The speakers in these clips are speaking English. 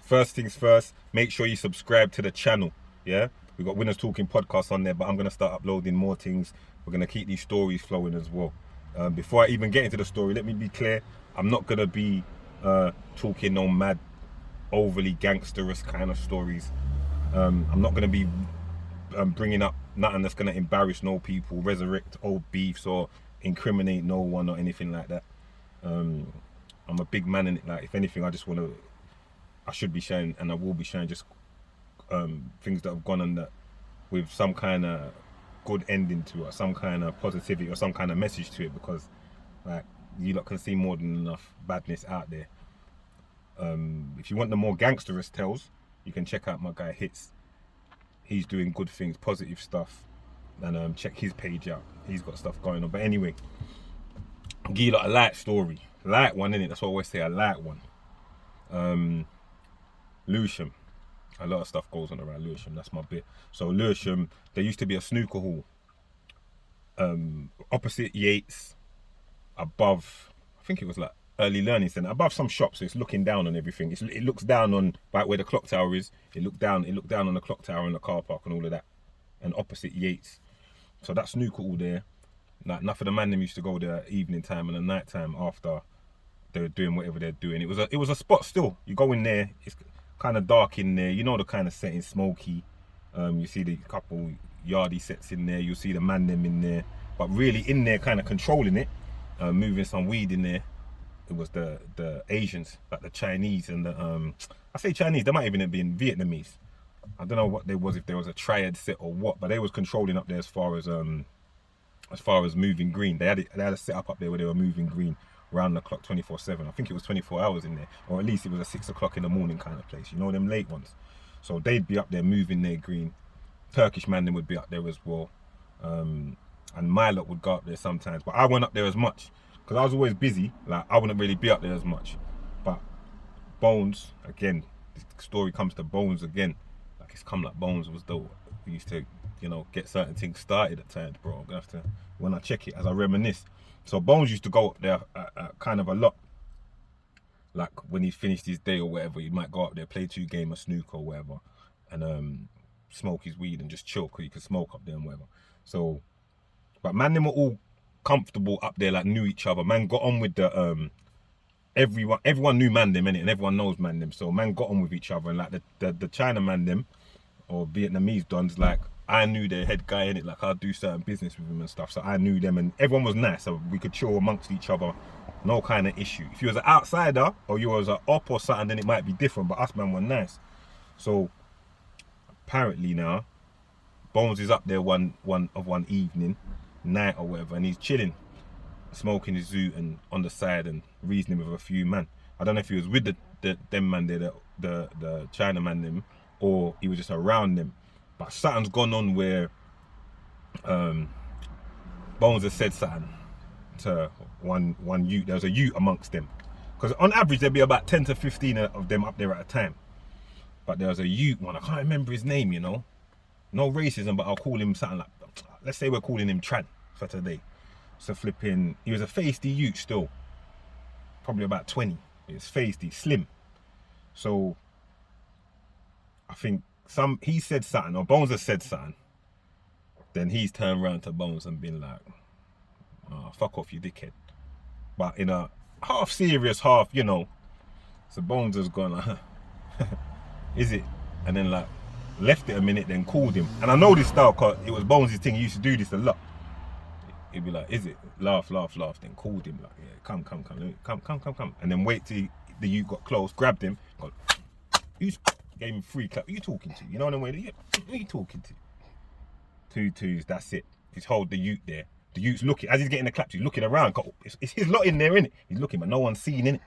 first things first, make sure you subscribe to the channel. Yeah, we got Winners Talking podcast on there, but I'm gonna start uploading more things. We're gonna keep these stories flowing as well. Before I even get into the story, let me be clear. I'm not gonna be talking no mad, overly gangsterous kind of stories. I'm not gonna be bringing up nothing that's gonna embarrass no people, resurrect old beefs, or incriminate no one or anything like that. I'm a big man in it. Like, if anything, I should be sharing, and I will be sharing, just things that have gone on that with some kind of good ending to it, or some kind of positivity, or some kind of message to it, because like, you lot can see more than enough badness out there. If you want the more gangsterous tales, you can check out my guy Hits. He's doing good things, positive stuff, and check his page out. He's got stuff going on. But anyway, I'll give you like a light story, light one, innit? That's what I always say, a light one. Lewisham, a lot of stuff goes on around Lewisham. That's my bit. So Lewisham, there used to be a snooker hall opposite Yates, above, I think it was like Early Learning Centre, above some shops. So it's looking down on everything. It looks down on right where the clock tower is. It looked down on the clock tower and the car park and all of that, and opposite Yates. So that snooker hall there, like, enough of the man them used to go there evening time and the night time after they were doing whatever they're doing. It was a spot still. You go in there, it's kind of dark in there. You know the kind of setting, smoky. You see the couple yardie sets in there. You'll see the man them in there, but really in there, kind of controlling it, moving some weed in there. It was the Asians, like the Chinese and the I say Chinese, they might even have been Vietnamese. I don't know what there was, if there was a triad set or what, but they was controlling up there as far as moving green. They had a setup up there where they were moving green round the clock 24/7. I think it was 24 hours in there, or at least it was a 6 o'clock in the morning kind of place. You know, them late ones. So they'd be up there moving their green. Turkish man, then would be up there as well. And my lot would go up there sometimes, but I went up there as much because I was always busy. Like, I wouldn't really be up there as much. But Bones, again, this story comes to Bones again. Like, it's come like Bones was the, we used to, you know, get certain things started at times, bro. I'm gonna have to, when I check it, as I reminisce. So Bones used to go up there kind of a lot. Like, when he finished his day or whatever, he might go up there, play 2 games of snooker or whatever, and smoke his weed and just chill, because you could smoke up there and whatever. So, but man, them were all comfortable up there, like, knew each other. Man got on with the everyone knew man them, innit? And everyone knows man them. So man got on with each other, and like the China man them, or Vietnamese dons, like, I knew their head guy, in it. Like, I'd do certain business with him and stuff, so I knew them, and everyone was nice, so we could chill amongst each other, no kind of issue. If you was an outsider or you was an op or something, then it might be different, but us man were nice. So apparently now, Bones is up there one evening, night or whatever, and he's chilling, smoking his zoot and on the side and reasoning with a few man. I don't know if he was with them man there, the China man them, or he was just around them. But something's gone on where Bones has said something to one youth. There was a youth amongst them, because on average there'd be about 10 to 15 of them up there at a time. But there was a youth one, I can't remember his name, you know. No racism, but I'll call him something like, let's say we're calling him Tran for today. So flipping, he was a feisty youth still, probably about 20. He was feisty, slim. So I think he said something, or Bones has said something. Then he's turned around to Bones and been like, oh, fuck off, you dickhead. But in a half serious, half, you know. So Bones has gone like, is it? And then like left it a minute, then called him. And I know this style because it was Bones' thing. He used to do this a lot. He'd be like, is it? Laugh, laugh, laugh. Then called him like, yeah, come. And then wait till the youth got close, grabbed him, gave him 3 claps. Who you talking to? You know what I mean? Who you talking to? 2 twos, that's it. He's hold the youth there. The youth's looking, as he's getting the claps, he's looking around. It's his lot in there, innit? He's looking, but no one's seen, innit?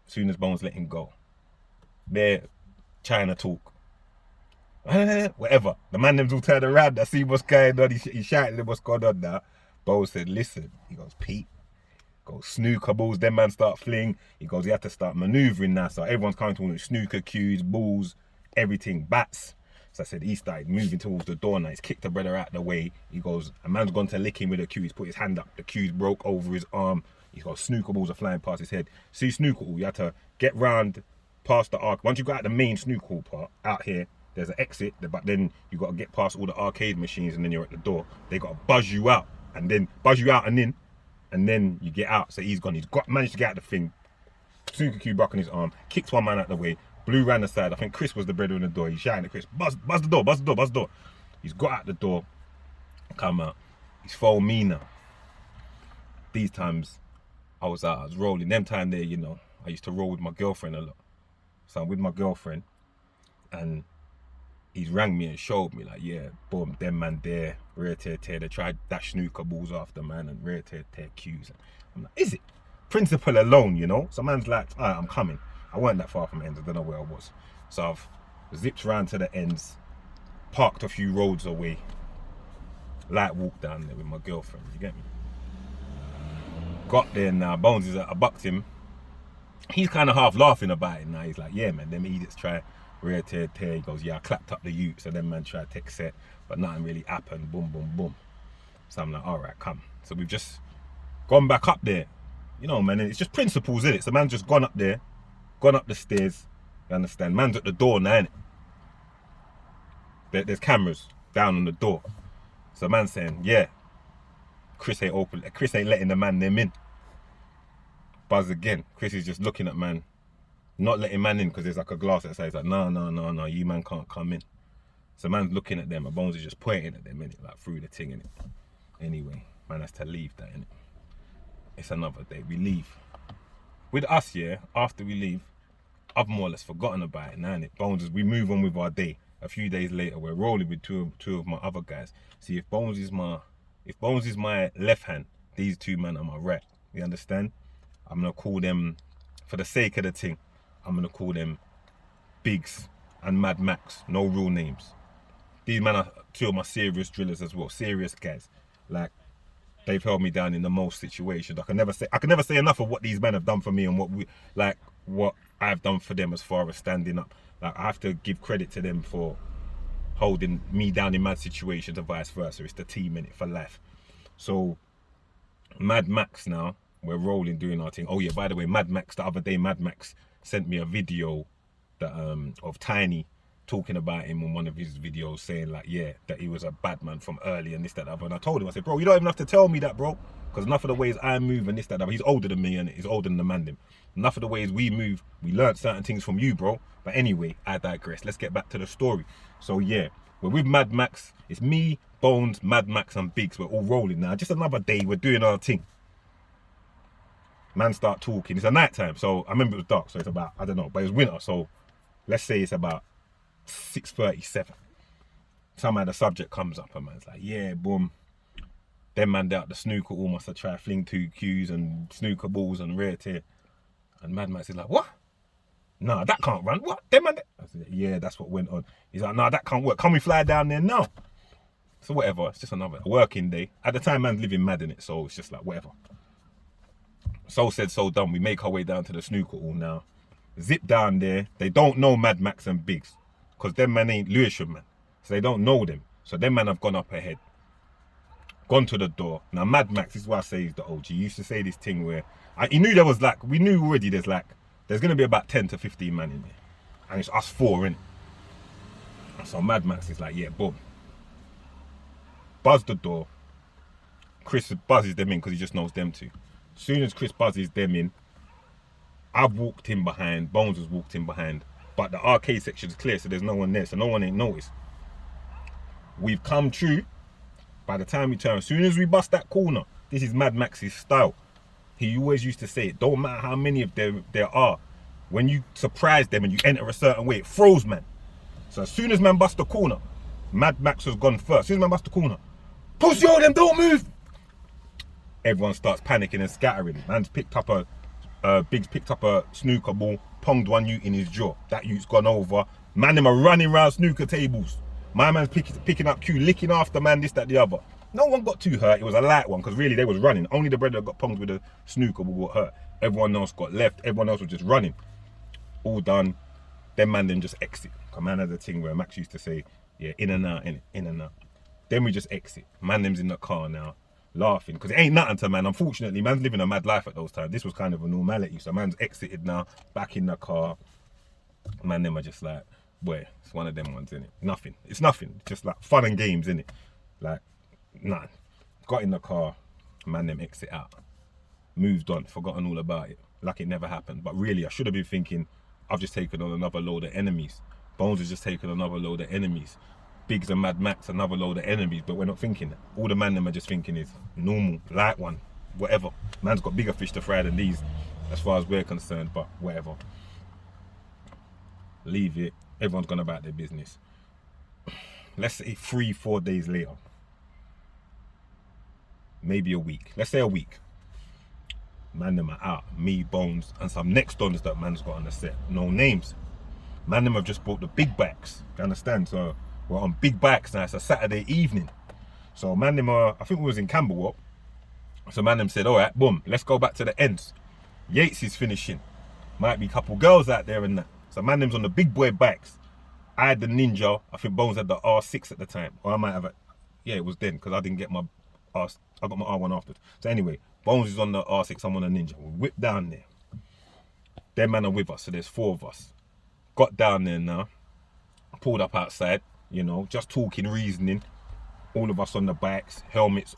As soon as Bones let him go, there, China talk. Whatever. The man them's all turned around. I see what's going on. He's shouting what's going on now. Bones said, listen. He goes, Pete. Goes, snooker balls. Them man start fling. He goes, you have to start manoeuvring now. So everyone's coming to him with snooker cues, balls, everything, bats. So I said, he started moving towards the door now. He's kicked the brother out of the way. He goes, a man's gone to lick him with a cue. He's put his hand up. The cue's broke over his arm. He's got snooker balls are flying past his head. See snooker ball, you have to get round past the arc. Once you go out the main snooker hall part, out here, there's an exit, but then you got to get past all the arcade machines, and then you're at the door. They got to buzz you out, and then you get out. So he's gone. He's managed to get out the thing. Snooker cue back on his arm, kicked one man out the way, blew round the side. I think Chris was the breader in the door. He's shouting at Chris, buzz the door, buzz the door, buzz the door. He's got out the door, come out. He's followed me now. These times, I was rolling. Them time there, you know, I used to roll with my girlfriend a lot. So I'm with my girlfriend, and he's rang me and showed me, like, yeah, boom, them man there, rare tear, they tried dash snooker balls after, man, and rare tear cues. I'm like, is it? Principle alone, you know? So man's like, all right, I'm coming. I weren't that far from ends, I don't know where I was. So I've zipped round to the ends, parked a few roads away, light walk down there with my girlfriend, you get me? Got there now, Bones is I bucked him. He's kind of half laughing about it now. He's like, yeah, man, them idiots try rare tear. He goes, yeah, I clapped up the ute, so them man tried to take set, but nothing really happened, boom, boom, boom. So I'm like, all right, come. So we've just gone back up there. You know, man, it's just principles, innit? So man's just gone up there, gone up the stairs, you understand? Man's at the door now, innit? There's cameras down on the door. So man's saying, yeah, Chris ain't letting the man them in. Buzz again. Chris is just looking at man, not letting man in because there's like a glass outside. He's like, no, you man can't come in. So man's looking at them, and Bones is just pointing at them, innit? Like through the thing, innit? Anyway, man has to leave that, innit? It's another day. We leave. With us, yeah, after we leave, I've more or less forgotten about it now, innit? Bones is, we move on with our day. A few days later, we're rolling with two of my other guys. See, if Bones is my left hand, these two men are my right. You understand? I'm gonna call them, for the sake of the thing, I'm gonna call them Biggs and Mad Max. No real names. These men are two of my serious drillers as well. Serious guys. Like, they've held me down in the most situations. I can never say enough of what these men have done for me and what I've done for them as far as standing up. Like, I have to give credit to them for holding me down in mad situations and vice versa. It's the team in it for life. So Mad Max now, we're rolling, doing our thing. Oh yeah, by the way, Mad Max, the other day, Mad Max sent me a video that of Tiny talking about him on one of his videos, saying like, yeah, that he was a bad man from early and this, that, other. And I told him, I said, bro, you don't even have to tell me that, bro, because enough of the ways I move and this, that, other. He's older than me and he's older than the man. Enough of the ways we move, we learned certain things from you, bro. But anyway, I digress. Let's get back to the story. So yeah, we're with Mad Max. It's me, Bones, Mad Max and Biggs. We're all rolling now. Just another day. We're doing our thing. Man start talking. It's a night time, so I remember it was dark, so it's about, I don't know, but it's winter, so let's say it's about 6:37. Somehow the subject comes up and man's like, yeah, boom. Them man out the snooker all must have tried fling 2 cues and snooker balls and rare tear. And Mad Max is like, what? Nah, that can't run. What? Them man. I said, yeah, that's what went on. He's like, nah, that can't work. Can we fly down there now? So whatever, it's just another working day. At the time, man's living mad in it, so it's just like, whatever. So said, so done. We make our way down to the snooker hall now. Zip down there. They don't know Mad Max and Biggs, because them man ain't Lewisham, man. So they don't know them. So them man have gone up ahead. Gone to the door. Now Mad Max, this is why I say he's the OG. He used to say this thing where, he knew there was like, we knew already there's going to be about 10 to 15 man in there. And it's us 4, innit? So Mad Max is like, yeah, boom. Buzz the door. Chris buzzes them in because he just knows them two. As soon as Chris buzzes them in, I've walked in behind, Bones has walked in behind, but the arcade section is clear, so there's no one there, so no one ain't noticed. We've come true. By the time we turn, as soon as we bust that corner, this is Mad Max's style. He always used to say, it don't matter how many of them there are, when you surprise them and you enter a certain way, it throws, man. So as soon as man bust the corner, Mad Max has gone first. As soon as man bust the corner, pussy all them, don't move. Everyone starts panicking and scattering. Man's picked up Biggs picked up a snooker ball, ponged one ute in his jaw. That ute's gone over. Man, them are running around snooker tables. My man's picking up cue, licking after man, this, that, the other. No one got too hurt. It was a light one, because really they was running. Only the brother that got ponged with a snooker ball got hurt. Everyone else got left. Everyone else was just running. All done. Then man, just exit. Because man had a thing where Max used to say, yeah, in and out, in and out. Then we just exit. Man, them's in the car now, laughing, because it ain't nothing to man. Unfortunately, man's living a mad life at those times. This was kind of a normality. So man's exited now, back in the car. Man, them are just like, boy, it's one of them ones, innit? Nothing. It's nothing. Just like fun and games, innit? Like, nah. Got in the car, man, them exit out. Moved on, forgotten all about it. Like it never happened. But really, I should have been thinking, I've just taken on another load of enemies. Bones has just taken another load of enemies. Biggs and Mad Max, another load of enemies. But we're not thinking that. All the man them are just thinking is normal, light one, whatever. Man's got bigger fish to fry than these, as far as we're concerned, but whatever. Leave it. Everyone's gone about their business. Let's say 3-4 days later. Maybe a week. Let's say a week. Man them are out. Me, Bones, and some next dons that man's got on the set. No names. Man them have just bought the big bikes. You understand? So we're on big bikes now. It's a Saturday evening. So man them are, I think we was in Camberwell. So man them said, all right, boom, let's go back to the ends. Yates is finishing. Might be a couple girls out there and that. So man them's on the big boy bikes. I had the Ninja. I think Bones had the R6 at the time. Or I might have it. Yeah, it was then, because I didn't get my I got my R1 afterwards. So anyway, Bones is on the R6, I'm on the Ninja. We whipped down there. Them man are with us, so there's 4 of us. Got down there now. Pulled up outside, you know, just talking, reasoning. All of us on the bikes, helmets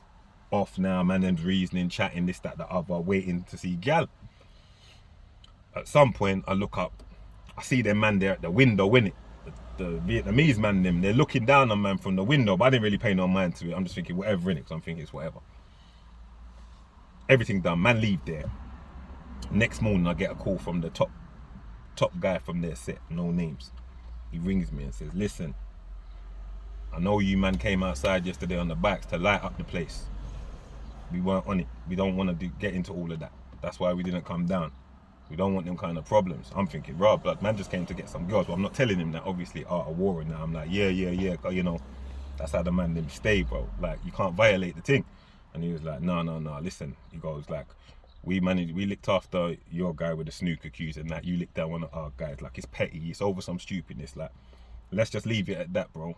off now, man, them's reasoning, chatting, this, that, the other, waiting to see gal. At some point, I look up, I see them man there at the window, innit? The Vietnamese man, them, they're looking down on man from the window, but I didn't really pay no mind to it. I'm just thinking whatever, innit? Because I'm thinking it's whatever. Everything done, man leave there. Next morning, I get a call from the top guy from their set, no names. He rings me and says, listen, I know you man came outside yesterday on the bikes to light up the place. We weren't on it. We don't want to get into all of that. That's why we didn't come down. We don't want them kind of problems. I'm thinking, raw blood, man just came to get some girls. But I'm not telling him that, obviously, art of war and that. I'm like, yeah, you know, that's how the man them stay, bro. Like, you can't violate the thing. And he was like, no, listen. He goes like, we licked after your guy with the snooker cues and that. You licked down one of our guys. Like, it's petty. It's over some stupidness. Like, let's just leave it at that, bro.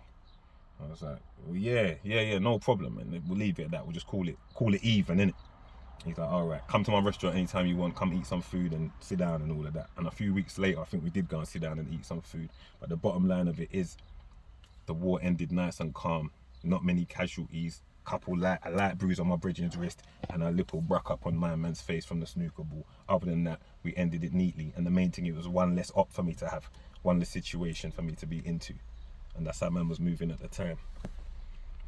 I was like, well, yeah, no problem. And we'll leave it at that. We'll just call it even, innit? He's like, all right, come to my restaurant anytime you want, come eat some food and sit down and all of that. And a few weeks later, I think we did go and sit down and eat some food. But the bottom line of it is the war ended nice and calm. Not many casualties. A light bruise on my brethren's wrist and a little bruck up on my man's face from the snooker ball. Other than that, we ended it neatly. And the main thing, it was one less op for me to have, one less situation for me to be into. And that's how man was moving at the time.